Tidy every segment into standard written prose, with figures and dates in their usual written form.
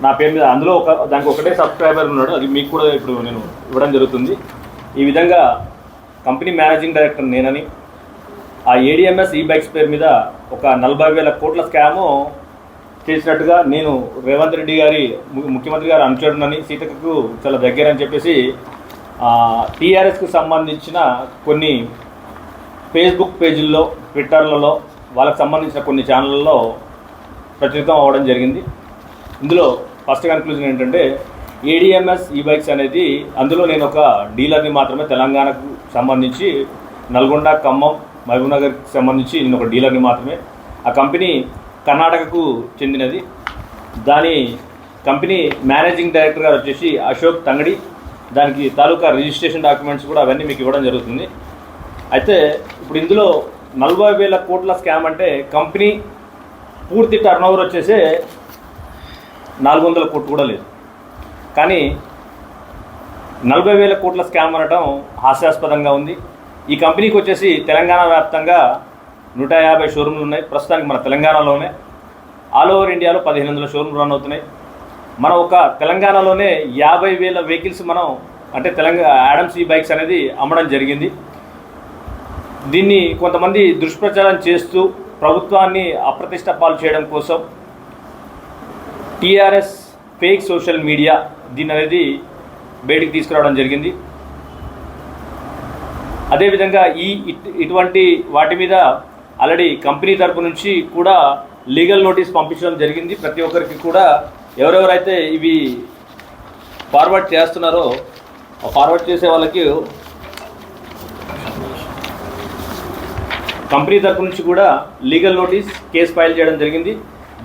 నా పేరు మీద అందులో దానికి ఒకటే సబ్స్క్రైబర్ ఉన్నాడు, అది మీకు కూడా ఇప్పుడు నేను ఇవ్వడం జరుగుతుంది. ఈ విధంగా కంపెనీ మేనేజింగ్ డైరెక్టర్ నేనని, ఆ ఏడిఎంఎస్ ఈబైక్స్ పేరు మీద ఒక 40,000 కోట్ల స్కాము చేసినట్టుగా నేను రేవంత్ రెడ్డి గారి ముఖ్యమంత్రి గారు అనుచరునని, సీతకు చాలా దగ్గర అని చెప్పేసి టీఆర్ఎస్కు సంబంధించిన కొన్ని ఫేస్బుక్ పేజీల్లో, ట్విట్టర్లలో, వాళ్ళకి సంబంధించిన కొన్ని ఛానళ్ళలో ప్రచురితం అవ్వడం జరిగింది. ఇందులో ఫస్ట్ కన్క్లూజన్ ఏంటంటే ఏడిఎంఎస్ ఈబైక్స్ అనేది, అందులో నేను ఒక డీలర్ని మాత్రమే, తెలంగాణకు సంబంధించి నల్గొండ, ఖమ్మం, మహబూబ్నగర్కి సంబంధించి నేను ఒక డీలర్ని మాత్రమే. ఆ కంపెనీ కర్ణాటకకు చెందినది. దాని కంపెనీ మేనేజింగ్ డైరెక్టర్ గారు వచ్చేసి అశోక్ తంగడి. దానికి తాలూకా రిజిస్ట్రేషన్ డాక్యుమెంట్స్ కూడా అవన్నీ మీకు ఇవ్వడం జరుగుతుంది. అయితే ఇప్పుడు ఇందులో 40,000 కోట్ల స్కామ్ అంటే కంపెనీ పూర్తి టర్నోవర్ వచ్చేసి 400 కోట్లు కూడా లేదు. కానీ 40,000 కోట్ల స్కామ్ అనడం హాస్యాస్పదంగా ఉంది. ఈ కంపెనీకి వచ్చేసి తెలంగాణ వ్యాప్తంగా 150 షోరూమ్లు ఉన్నాయి. ప్రస్తుతానికి మన తెలంగాణలోనే ఆల్ ఓవర్ ఇండియాలో 1,500 షోరూమ్లు రన్ అవుతున్నాయి. మనం ఒక తెలంగాణలోనే 50,000 వెహికల్స్ మనం అంటే యాడమ్స్ ఈ బైక్స్ అనేది అమ్మడం జరిగింది. దీన్ని కొంతమంది దుష్ప్రచారం చేస్తూ ప్రభుత్వాన్ని అప్రతిష్ట పాలు చేయడం కోసం టీఆర్ఎస్ ఫేక్ సోషల్ మీడియా దీని అనేది బయటికి తీసుకురావడం జరిగింది. అదేవిధంగా ఇటువంటి వాటి మీద ఆల్రెడీ కంపెనీ తరపు నుంచి కూడా లీగల్ నోటీస్ పంపించడం జరిగింది. ప్రతి ఒక్కరికి కూడా ఎవరెవరైతే ఇవి ఫార్వర్డ్ చేస్తున్నారో ఫార్వర్డ్ చేసే వాళ్ళకి కంపెనీ తరపు నుంచి కూడా లీగల్ నోటీస్, కేసు ఫైల్ చేయడం జరిగింది.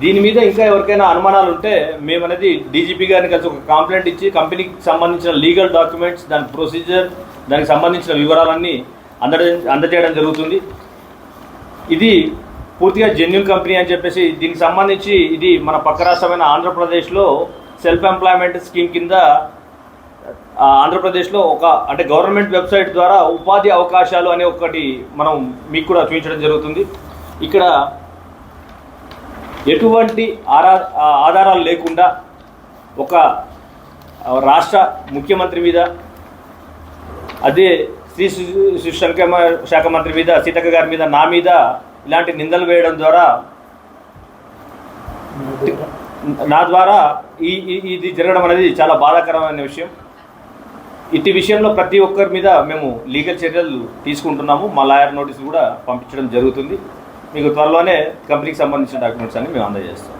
దీని మీద ఇంకా ఎవరికైనా అనుమానాలు ఉంటే మేము అనేది డీజీపీ గారిని కలిసి ఒక కంప్లైంట్ ఇచ్చి కంపెనీకి సంబంధించిన లీగల్ డాక్యుమెంట్స్, దాని ప్రొసీజర్, దానికి సంబంధించిన వివరాలన్నీ అందజేయడం జరుగుతుంది. ఇది పూర్తిగా జెన్యూన్ కంపెనీ అని చెప్పేసి, దీనికి సంబంధించి ఇది మన పక్క రాష్ట్రమైన ఆంధ్రప్రదేశ్లో సెల్ఫ్ ఎంప్లాయ్మెంట్ స్కీమ్ కింద ఆంధ్రప్రదేశ్లో అంటే గవర్నమెంట్ వెబ్సైట్ ద్వారా ఉపాధి అవకాశాలు అనే ఒకటి మనం మీకు కూడా చూపించడం జరుగుతుంది. ఇక్కడ ఎటువంటి ఆధారాలు లేకుండా ఒక రాష్ట్ర ముఖ్యమంత్రి మీద, అదే శ్రీ శిశు శాఖ మంత్రి మీద, సీతక్క గారి మీద, నా మీద ఇలాంటి నిందలు వేయడం ద్వారా నా ద్వారా ఇది జరగడం అనేది చాలా బాధాకరమైన విషయం. ఇట్టి విషయంలో ప్రతి ఒక్కరి మీద మేము లీగల్ చర్యలు తీసుకుంటున్నాము. మా లాయర్ నోటీసులు కూడా పంపించడం జరుగుతుంది. మీకు త్వరలోనే కంపెనీకి సంబంధించిన డాక్యుమెంట్స్ అన్ని మేము అందజేస్తాం.